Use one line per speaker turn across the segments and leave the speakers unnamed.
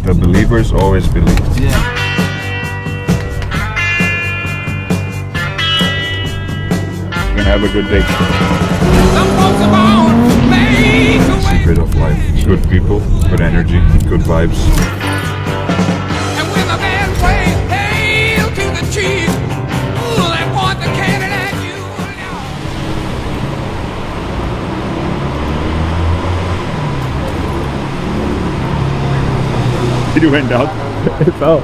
The believers always believe.
Yeah.
We're gonna have a good day. Secret of life. Good people, good energy, good vibes.
And when the band plays Hail to the Chief, they point the cannon at you.
Did you went out?
It fell.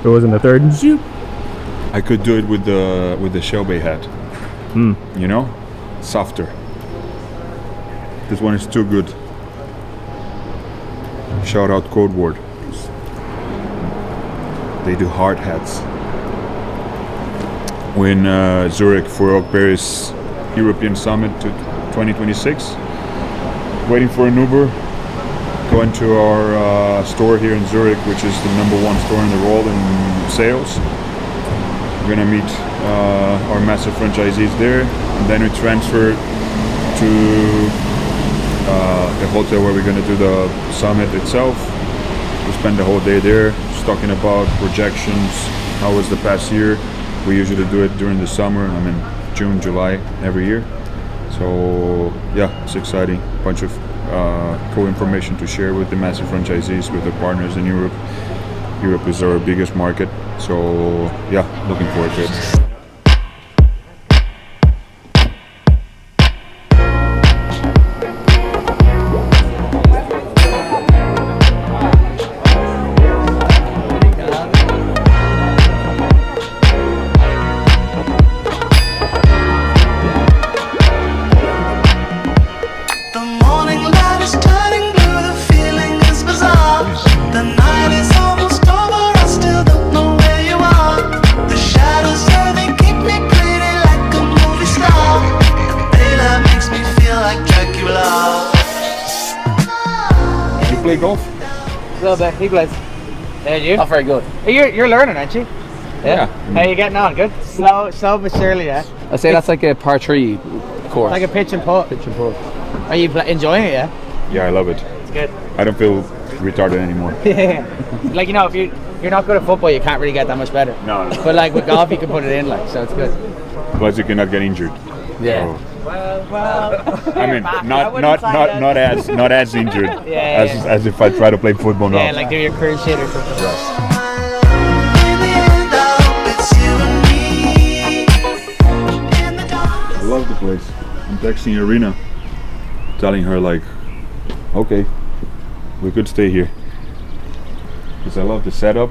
It was in the third. Zoop.
I could do it with the Shelby hat. You know, softer. This one is too good. Shout out Code Word. They do hard hats. We're in Zurich for Oakberry's European Summit to 2026. Waiting for an Uber. Going to our store here in Zurich, which is the #1 store in the world in sales. We're gonna meet our massive franchisees there, and then we transfer to the hotel where we're gonna do the summit itself. We spend the whole day there, just talking about projections, how was the past year. We usually do it during the summer, I mean June, July, every year. So yeah, it's exciting. Bunch of cool information to share with the massive franchisees, with the partners in Europe. Europe is our biggest market, so yeah, looking forward to it. Play golf?
A little bit. He plays. Yeah, you?
Not very good.
You're learning, aren't you?
Yeah.
How you getting on? Good? Slow but surely, yeah?
I say that's like a par 3 course.
Like a pitch and putt.
pitch and putt.
Are you enjoying it, yeah?
Yeah, I love it.
It's good.
I don't feel retarded anymore.
Yeah. Like, you know, if you're not good at football, you can't really get that much better.
No.
But like with golf, you can put it in, like, so it's good.
Plus you cannot get injured.
Yeah.
So,
Well.
I mean, not as injured
Yeah,
as if I try to play football now.
Yeah, like do your cruise shit or something.
I love the place. I'm texting Irina, telling her like, okay, we could stay here. Because I love the setup.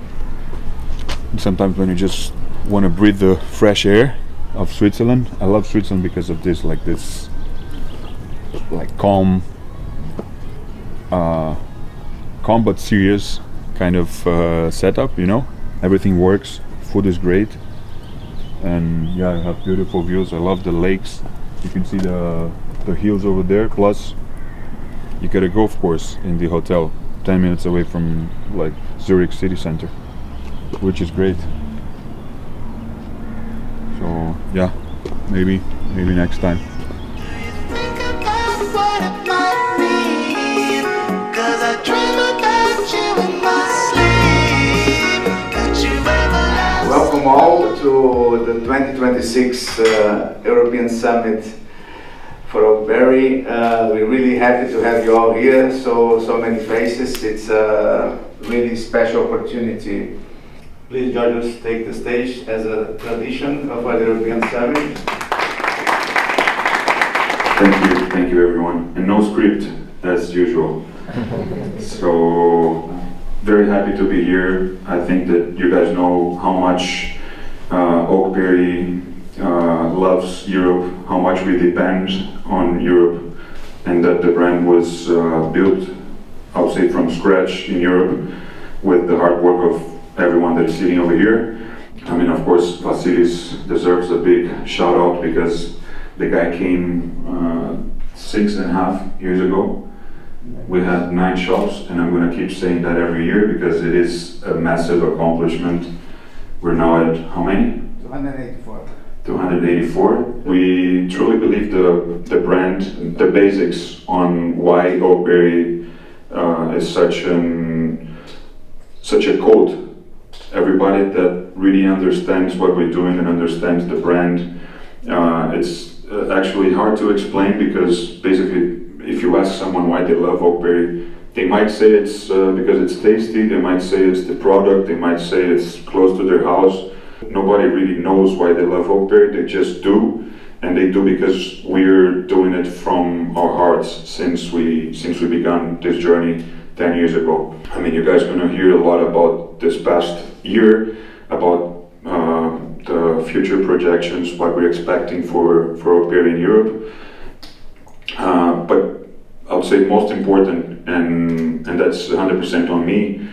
And sometimes when you just want to breathe the fresh air of Switzerland, I love Switzerland because of this, like calm but serious kind of setup, you know. Everything works, food is great, and yeah, I have beautiful views. I love the lakes. You can see the hills over there, plus you get a golf course in the hotel 10 minutes away from like Zurich city center, which is great. So yeah, maybe next time.
Welcome all to the 2026 European Summit for Oakberry. We're really happy to have you all here, so many faces. It's a really special opportunity. Please, Georgios, take the stage as a tradition of our European Summit.
Thank you everyone. And no script as usual. So very happy to be here. I think that you guys know how much Oakberry loves Europe, how much we depend on Europe, and that the brand was built, I would say, from scratch in Europe with the hard work of everyone that is sitting over here. I mean, of course, Vasilis deserves a big shout out because the guy came 6.5 years ago. We had 9 shops, and I'm going to keep saying that every year because it is a massive accomplishment. We're now at how many?
284.
284. We truly believe the brand, the basics on why Oakberry is such a code. Everybody that really understands what we're doing and understands the brand, it's actually hard to explain, because basically if you ask someone why they love Oakberry, they might say it's because it's tasty, they might say it's the product, they might say it's close to their house. Nobody really knows why they love Oakberry, they just do, and they do because we're doing it from our hearts since we began this journey 10 years ago. I mean, you guys are gonna hear a lot about this past year, about the future projections, what we're expecting for Oakberry in Europe. But I would say most important, and that's 100% on me,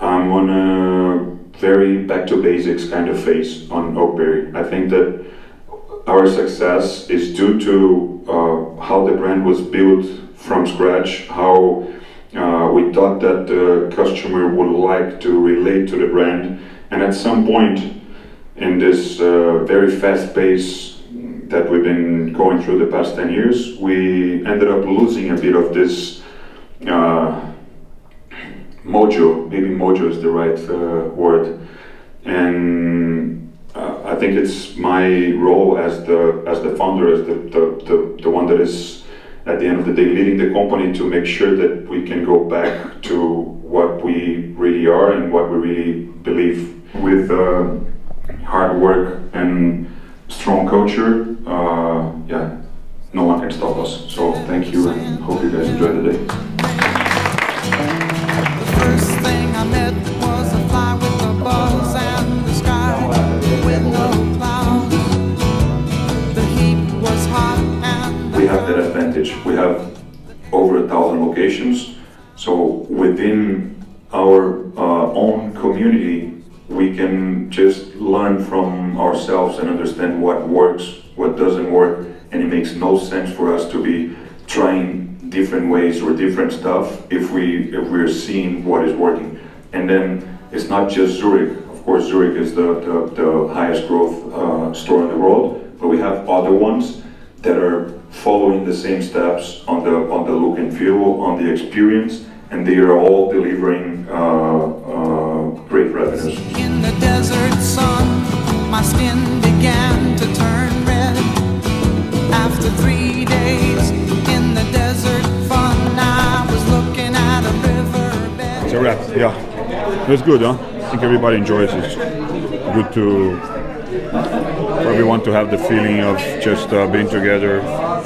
I'm on a very back to basics kind of phase on Oakberry. I think that our success is due to how the brand was built from scratch, how we thought that the customer would like to relate to the brand, and at some point in this very fast pace that we've been going through the past 10 years, we ended up losing a bit of this mojo. Maybe mojo is the right word, and I think it's my role as the founder, as the one that is at the end of the day leading the company, to make sure that we can go back to what we really are and what we really believe. With hard work and strong culture, yeah, no one can stop us. So thank you, and hope you guys enjoy the day.
The first thing I met was a fly with a buzz and the sky with no clouds. The heat was hot and
We have that advantage. We have over 1,000 locations. So within our own community, we can just learn from ourselves and understand what works, what doesn't work, and it makes no sense for us to be trying different ways or different stuff if we're seeing what is working. And then it's not just Zurich. Of course, Zurich is the highest growth store in the world, but we have other ones that are following the same steps on the look and feel, on the experience, and they are all delivering great revenues.
in the desert sun, my skin began to turn red. After 3 days in the desert fun, I was looking at a riverbed.
It's a wrap, yeah. It was good, huh? I think everybody enjoys it. It's good for everyone to have the feeling of just being together,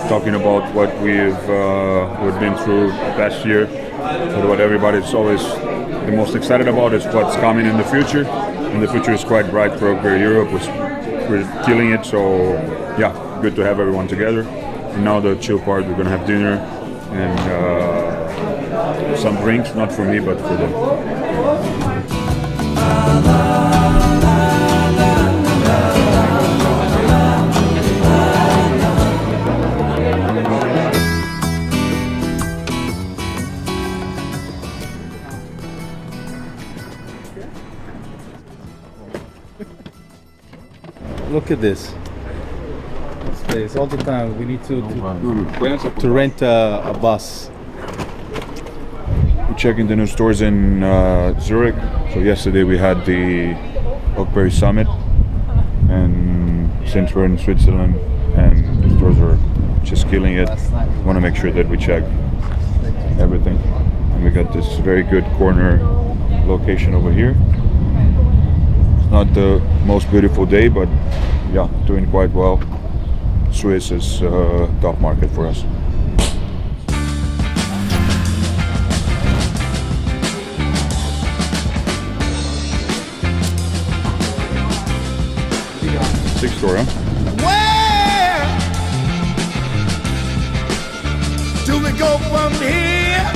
talking about what we've been through the past year. But what everybody's always the most excited about is what's coming in the future. And the future is quite bright for Oakberry Europe. We're killing it, so yeah, good to have everyone together. And now the chill part, we're gonna have dinner and some drinks, not for me, but for them.
Look at this. This place all the time. We need to rent a bus.
We're checking the new stores in Zurich. So yesterday we had the Oakberry Summit, and since we're in Switzerland and the stores are just killing it, we want to make sure that we check everything. And we got this very good corner location over here. It's not the most beautiful day, but yeah, doing quite well. Swiss is top market for us. Sixth store, huh?
Where do we go from here?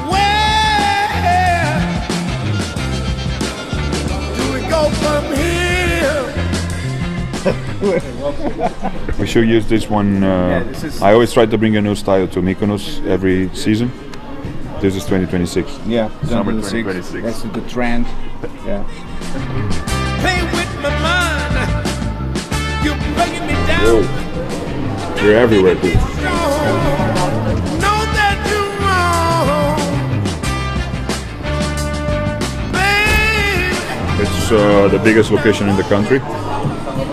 Where do we go from here?
We should use this one. I always try to bring a new style to Mykonos every season. This is 2026.
Yeah,
Summer
2026.
2026.
That's the trend. Yeah.
Play with my mind. You're bringing me down.
Whoa. You're everywhere, dude.
Know that you're wrong. Babe.
It's the biggest location in the country.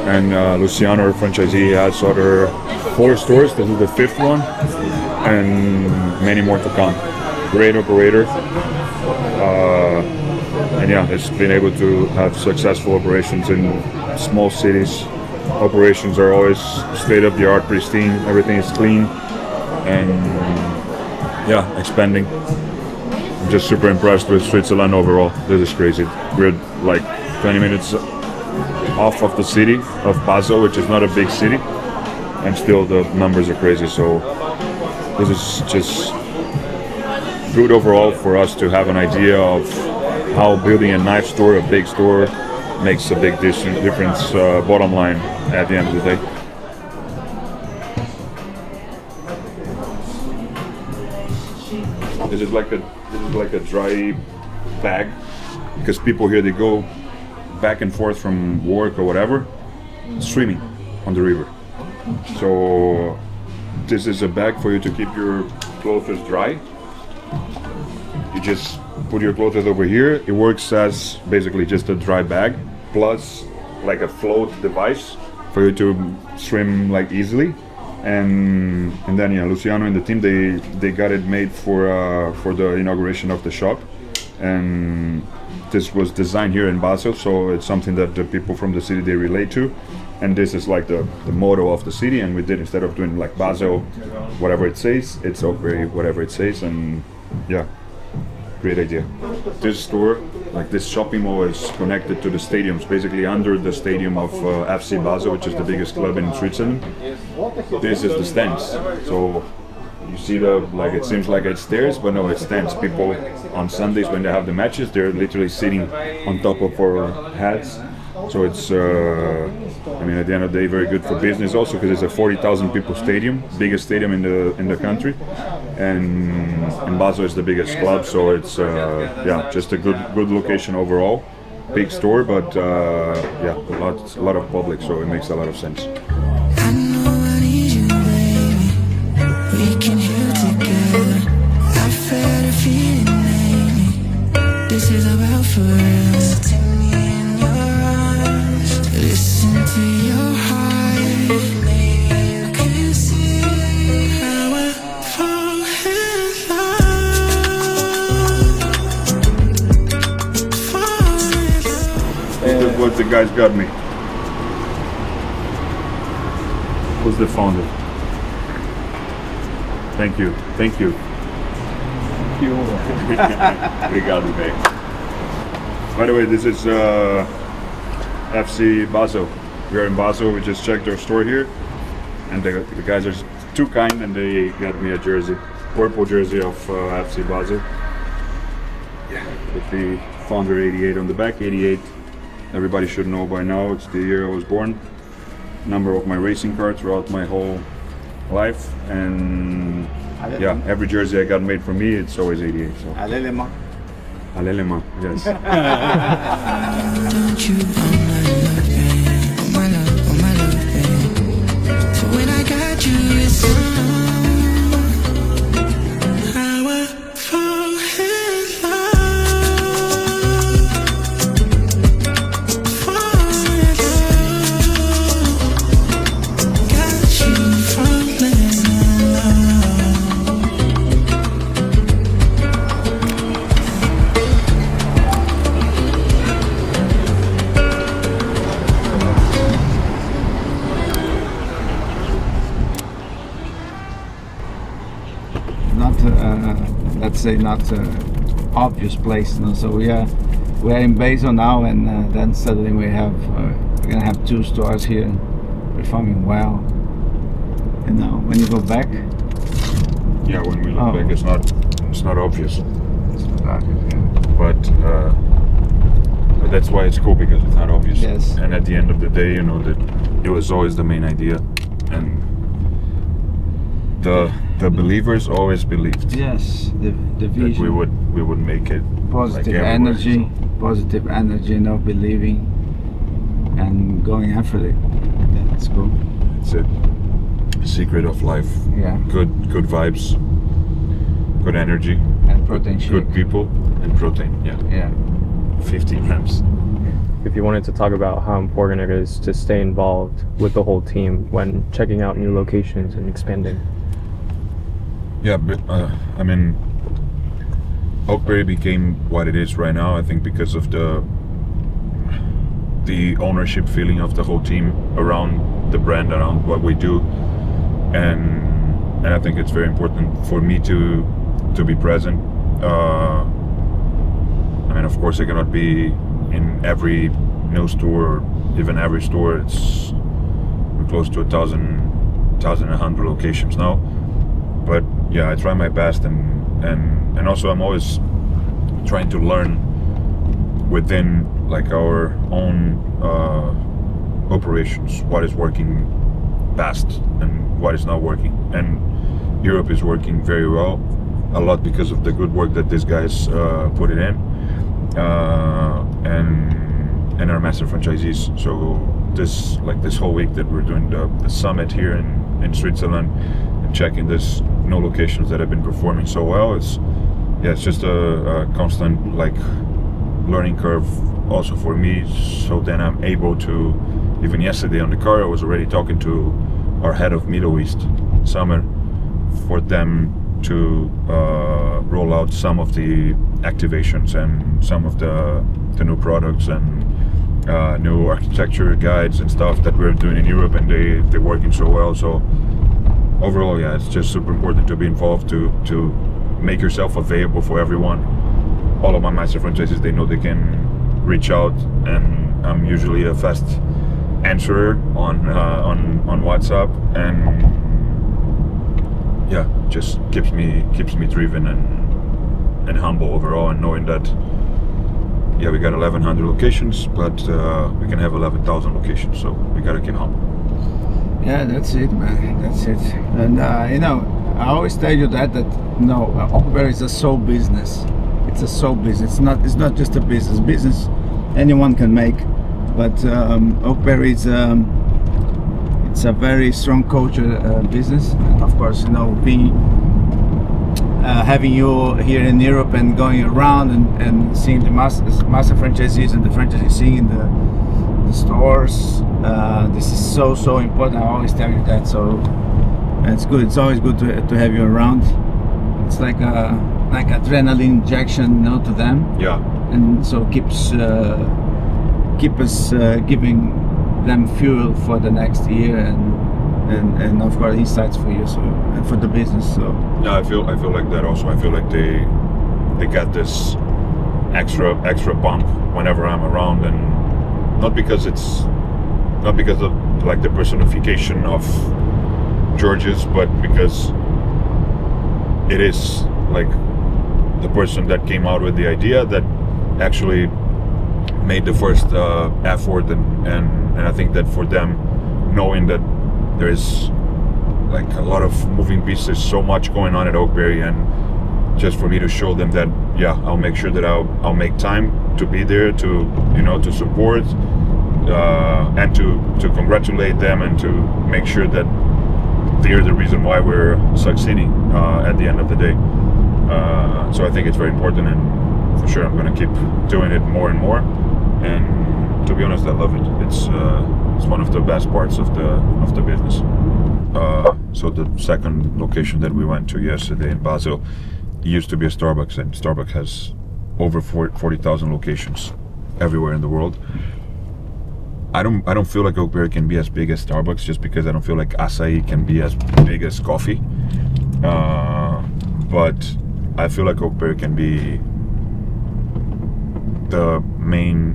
And Luciano, our franchisee, has other 4 stores. This is the 5th one. And many more to come. Great operator. And yeah, it's been able to have successful operations in small cities. Operations are always state-of-the-art, pristine. Everything is clean. And yeah, expanding. I'm just super impressed with Switzerland overall. This is crazy. We're like 20 minutes off of the city of Basel, which is not a big city, and still the numbers are crazy. So this is just good overall for us to have an idea of how building a nice store, a big store, makes a big difference bottom line at the end of the day. This is like a dry bag, because people here, they go back and forth from work or whatever, swimming on the river. So this is a bag for you to keep your clothes dry. You just put your clothes over here. It works as basically just a dry bag, plus like a float device for you to swim like easily. And then yeah, Luciano and the team, they got it made for the inauguration of the shop, and this was designed here in Basel, so it's something that the people from the city, they relate to. And this is like the motto of the city, and we did, instead of doing like Basel, whatever it says, it's Oakberry, whatever it says. And yeah, great idea. This store, like this shopping mall, is connected to the stadiums, basically under the stadium of FC Basel, which is the biggest club in Switzerland. This is the stands. So you see it seems like it's stairs, but no, it's stands. People on Sundays when they have the matches, they're literally sitting on top of our heads. So it's, I mean, at the end of the day, very good for business also, because it's a 40,000 people stadium, biggest stadium in the country, and Basel is the biggest club. So it's yeah, just a good location overall. Big store, but yeah, a lot of public, so it makes a lot of sense.
I know I need you, baby. We can heal together. I felt a feeling lately. This is about for real. Take me in your arms. Listen to your heart. Maybe you can see how I fall in love. Fall in love.
Look what the guys got me. Who's the founder? Thank you. Thank you. Obrigado, velho. By the way, this is FC Basel. We are in Basel. We just checked our store here, and the guys are too kind, and they got me a jersey, purple jersey of FC Basel. Yeah, with the founder 88 on the back. 88. Everybody should know by now. It's the year I was born. Number of my racing car throughout my whole life, and yeah, every jersey I got made for me, it's always 88. So.
Lemans.
Lemans, yes.
Don't you oh my love, babe. For when I got you, it's how I fall in love. Fall in love. Got you falling in love.
Let's say not obvious place. You know? So we are in Basel now, and then suddenly we're gonna have 2 stores here. Performing well. And now when you go back,
Yeah, when we look back, it's not obvious.
it's not obvious, yeah.
But that's why it's cool, because it's not obvious.
Yes.
And at the end of the day, you know, that it was always the main idea, and the believers always believed
Yes, the
that
vision.
we would make it.
Positive
like
energy, positive energy, no believing, and going after it. That's cool.
It's a secret of life.
Yeah,
Good vibes, good energy,
and protein shake.
good people, and protein. Yeah,
Yeah.
50 grams.
If you wanted to talk about how important it is to stay involved with the whole team when checking out new locations and expanding.
Yeah, but I mean, Oakberry became what it is right now. I think because of the ownership feeling of the whole team around the brand, around what we do, and I think it's very important for me to be present. I mean, of course, I cannot be in every new store, even every store. We're close to 1,100 locations now. But yeah, I try my best, and also I'm always trying to learn within like our own operations what is working best and what is not working. And Europe is working very well, a lot because of the good work that these guys put it in, and our master franchisees. So this whole week that we're doing the summit here in Switzerland, and checking this new locations that have been performing so well, it's just a constant like learning curve also for me. So then I'm able to, even yesterday on the car I was already talking to our head of Middle East Summer for them to roll out some of the activations and some of the new products and new architecture guides and stuff that we're doing in Europe, and they're working so well. So overall, yeah, it's just super important to be involved, to make yourself available for everyone. All of my master franchises, they know they can reach out, and I'm usually a fast answerer on WhatsApp, and yeah, just keeps me driven and humble overall, and knowing that yeah, we got 1,100 locations, but we can have 11,000 locations, so we gotta keep humble.
Yeah, that's it, man. That's it. And you know, I always tell you that Oakberry is a soul business. It's a soul business. It's not just a business. Business anyone can make, but Oakberry is it's a very strong culture business. And of course, you know, having you here in Europe and going around and seeing the master franchisees and the franchisees seeing the stores, this is so important. I always tell you that. So it's good. It's always good to have you around. It's like adrenaline injection, you know, to them.
Yeah.
And so keep us giving them fuel for the next year, and of course insights for you, so, and for the business. So
yeah, I feel like that also. I feel like they got this extra bump whenever I'm around, and not because of like the personification of George's, but because it is like the person that came out with the idea that actually made the first effort, and I think that for them, knowing that there's like a lot of moving pieces, so much going on at Oakberry, and just for me to show them that yeah, I'll make sure that I'll make time to be there, to, you know, to support and to congratulate them, and to make sure that they're the reason why we're succeeding at the end of the day. So I think it's very important, and for sure I'm going to keep doing it more and more. And to be honest, I love it. It's one of the best parts of the business. So the second location that we went to yesterday in Basel used to be a Starbucks, and Starbucks has over 40,000 locations everywhere in the world. I don't feel like Oakberry can be as big as Starbucks, just because I don't feel like acai can be as big as coffee. But I feel like Oakberry can be the main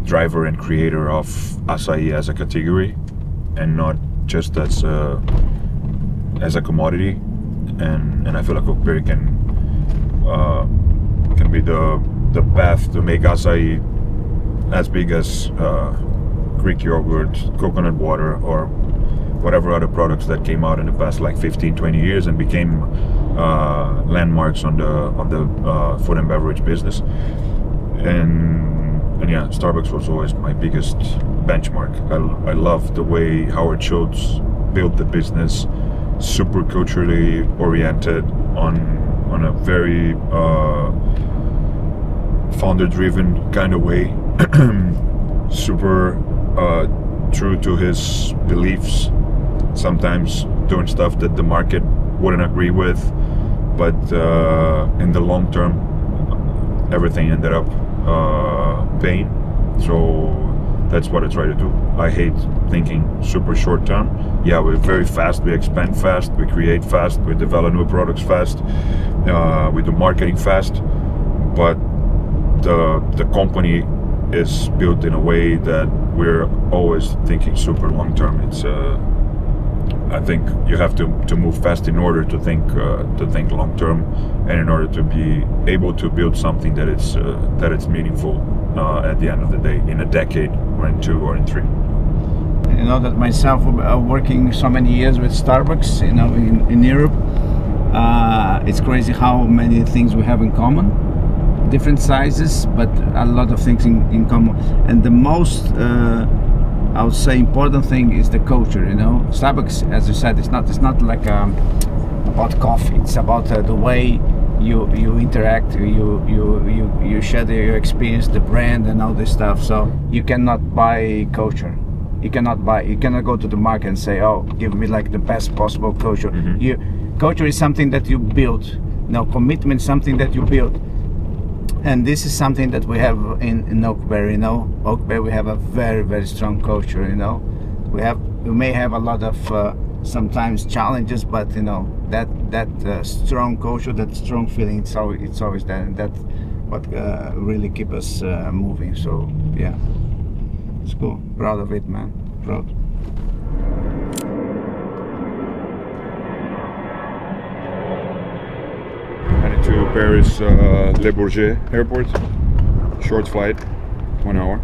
driver and creator of acai as a category, and not just as a commodity. And I feel like Oakberry can be the path to make acai as big as Greek yogurt, coconut water, or whatever other products that came out in the past like 15-20 years and became landmarks on the food and beverage business. And yeah, Starbucks was always my biggest benchmark. I love the way Howard Schultz built the business, super culturally oriented on a very founder-driven kind of way, super true to his beliefs, sometimes doing stuff that the market wouldn't agree with, but in the long term everything ended up paying. So that's what I try to do. I hate thinking super short term. Yeah, we're very fast, we expand fast, we create fast, we develop new products fast, we do marketing fast, but the company is built in a way that we're always thinking super long term. It's I think you have to move fast in order to think long term, and in order to be able to build something that it's meaningful at the end of the day, in a decade or in 2 or in 3.
You know that myself, working so many years with Starbucks, you know, in Europe, it's crazy how many things we have in common. Different sizes, but a lot of things in common. And the most, I would say, important thing is the culture. You know, Starbucks, as you said, it's not like about coffee. It's about the way you interact, you share your experience, the brand, and all this stuff. So you cannot buy culture. You cannot go to the market and say, oh, give me like the best possible culture. Culture is something that you build. Now, commitment is something that you build. And this is something that we have in Oakberry. You know, Oakberry, we have a very, very strong culture. You know, we may have a lot of sometimes challenges, but you know that strong culture, that strong feeling, it's always there, and that's what really keep us moving. So yeah, it's cool. Proud of it, man. Proud.
Heading to Paris Le Bourget airport. Short flight, 1 hour.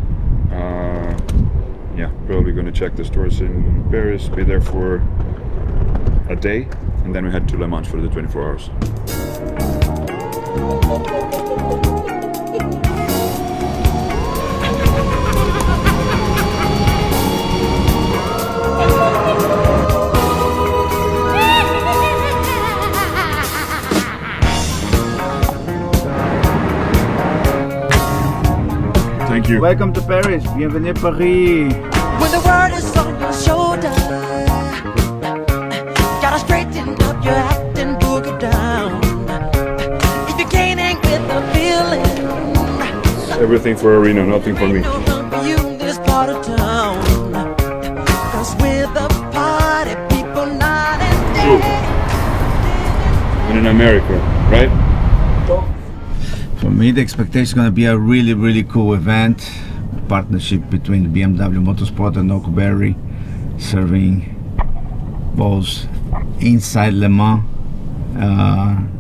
Yeah, probably gonna check the stores in Paris, be there for a day, and then we head to Lemans for the 24 hours. Thank you.
Welcome to Paris. Bienvenue à Paris.
When the world is on your shoulder, gotta straighten up your act and boogie down. If you can't hang with the feeling,
Everything for Arena, nothing for me.
ain't no room for you in this part of town. 'Cause we're the party people night and day.
And in America, right?
For me, the expectation is going to be a really, really cool event. Partnership between BMW Motorsport and Oakberry, serving balls inside Le Mans,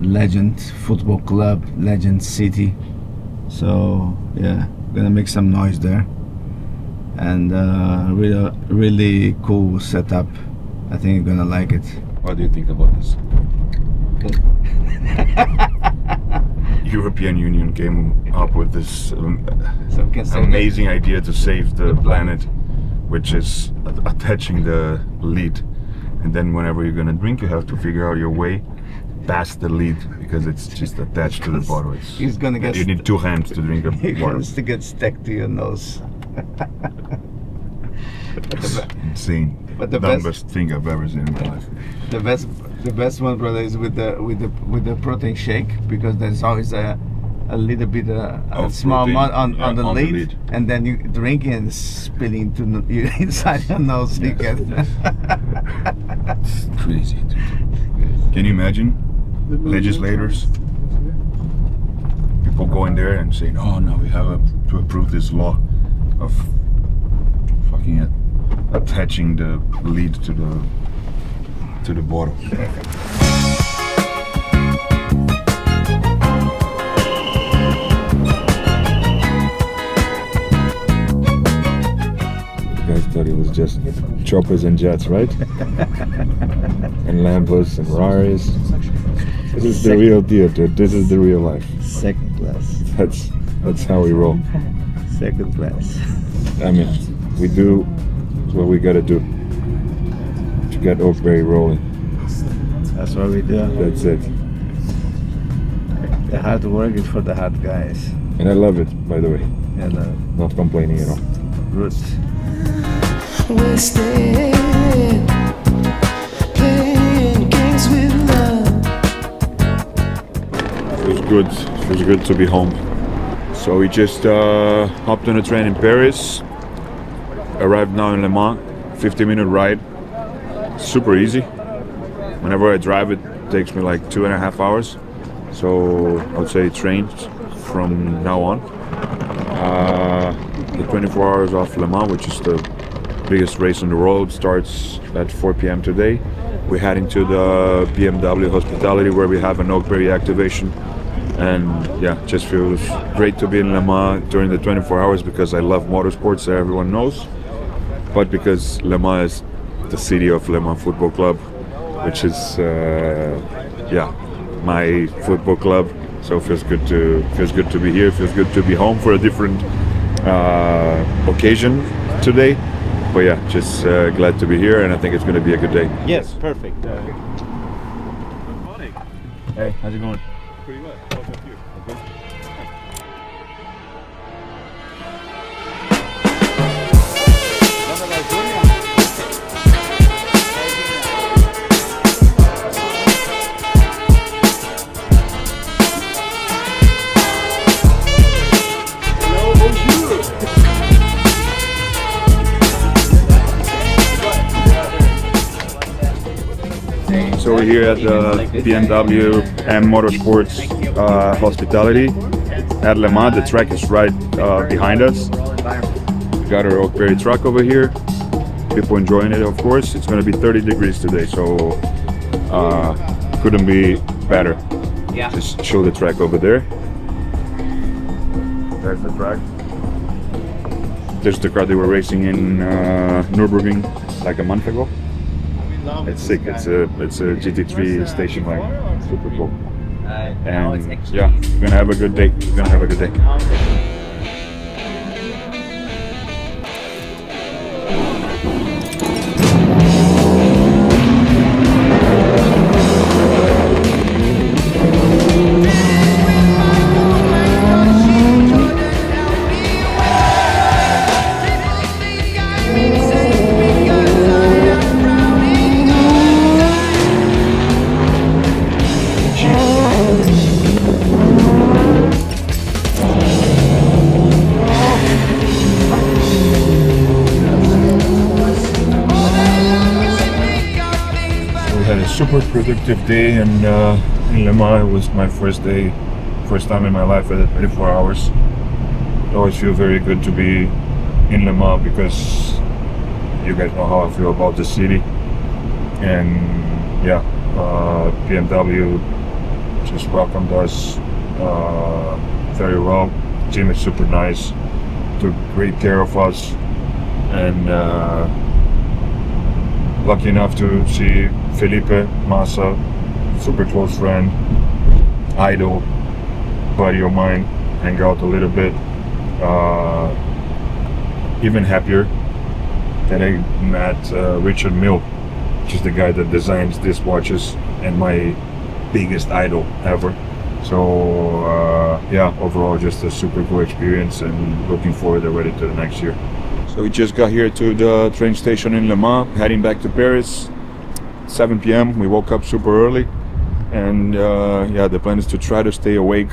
Legend Football Club, Legend City. So yeah, gonna make some noise there, and really, really cool setup. I think you're gonna like it.
What do you think about this? European Union came up with this amazing idea to save the planet, which is attaching the lid, and then whenever you're gonna drink, you have to figure out your way past the lid because it's just attached to the bottle.
He's gonna get.
You need 2 hands to drink a
He
water.
wants to get stuck to your nose.
It's insane.
But the
dumbest thing I've ever seen in my life.
The best one, brother, is with the protein shake, because there's always a little bit a
Of
small
protein,
amount on the
on the
lid,
lid.
and then you drink it and spilling you inside your nose. You get
It's crazy, dude. Can you imagine legislators? People going there and saying, "Oh, now we have to approve this law of fucking attaching the lid to the bottle." The guys thought it was just choppers and jets, right? And Lambos and Raris. This is the real deal, dude. This is the real life.
Second class.
That's how we roll.
Second class.
I mean, we do what we gotta do to get Oakberry rolling.
That's what we do.
That's it.
The hard work is for the hard guys.
And I love it, by the way.
And
Not complaining at all.
roots.
Wasted, playing games with love.
Feels good to be home. So we just hopped on a train in Paris. Arrived now in Le Mans. 50-minute ride. Super easy. Whenever I drive, it takes me like 2.5 hours. So I would say train from now on. The 24 hours of Le Mans, which is the biggest race in the world, starts at 4 p.m. today. We're heading to the BMW hospitality where we have an Oakberry activation. And yeah, just feels great to be in Le Mans during the 24 hours because I love motorsports, as everyone knows. But because Le Mans is the city of Le Mans Football Club, which is my football club. So it feels good to be here. Feels good to be home for a different occasion today. But yeah, just glad to be here, and I think it's going to be a good day.
Yes, perfect.
Hey, how's it going?
Pretty well. How about you?
So we're here at the BMW M Motorsports hospitality at Le Mans. The track is right behind us. We got our Oakberry truck over here. People enjoying it, of course. It's going to be 30 degrees today, so couldn't be better.
Yeah.
Just show the track over there. There's the track. There's the car they were racing in Nürburgring like a month ago. It's sick. It's a GT3 station wagon. Super cool. And yeah, we're gonna have a good day. We're gonna have a good day. Super productive day, and in Le Mans it was my first time in my life at 24 hours. I always feel very good to be in Le Mans because you guys know how I feel about the city, and yeah, BMW just welcomed us very well. The team is super nice, took great care of us, and lucky enough to see Felipe Massa, super close friend, idol, buddy of mine, hang out a little bit. Even happier that I met Richard Mille, which is the guy that designs these watches and my biggest idol ever. So yeah, overall just a super cool experience, and looking forward already to the next year. So we just got here to the train station in Le Mans, heading back to Paris. 7 p.m. We woke up super early, and yeah, the plan is to try to stay awake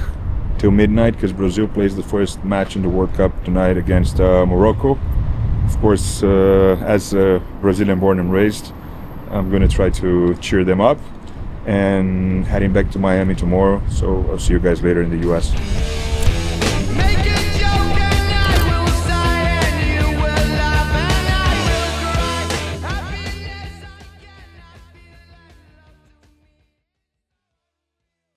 till midnight because Brazil plays the first match in the World Cup tonight against Morocco. Of course, as Brazilian born and raised, I'm gonna try to cheer them up, and heading back to Miami tomorrow. So I'll see you guys later in the US.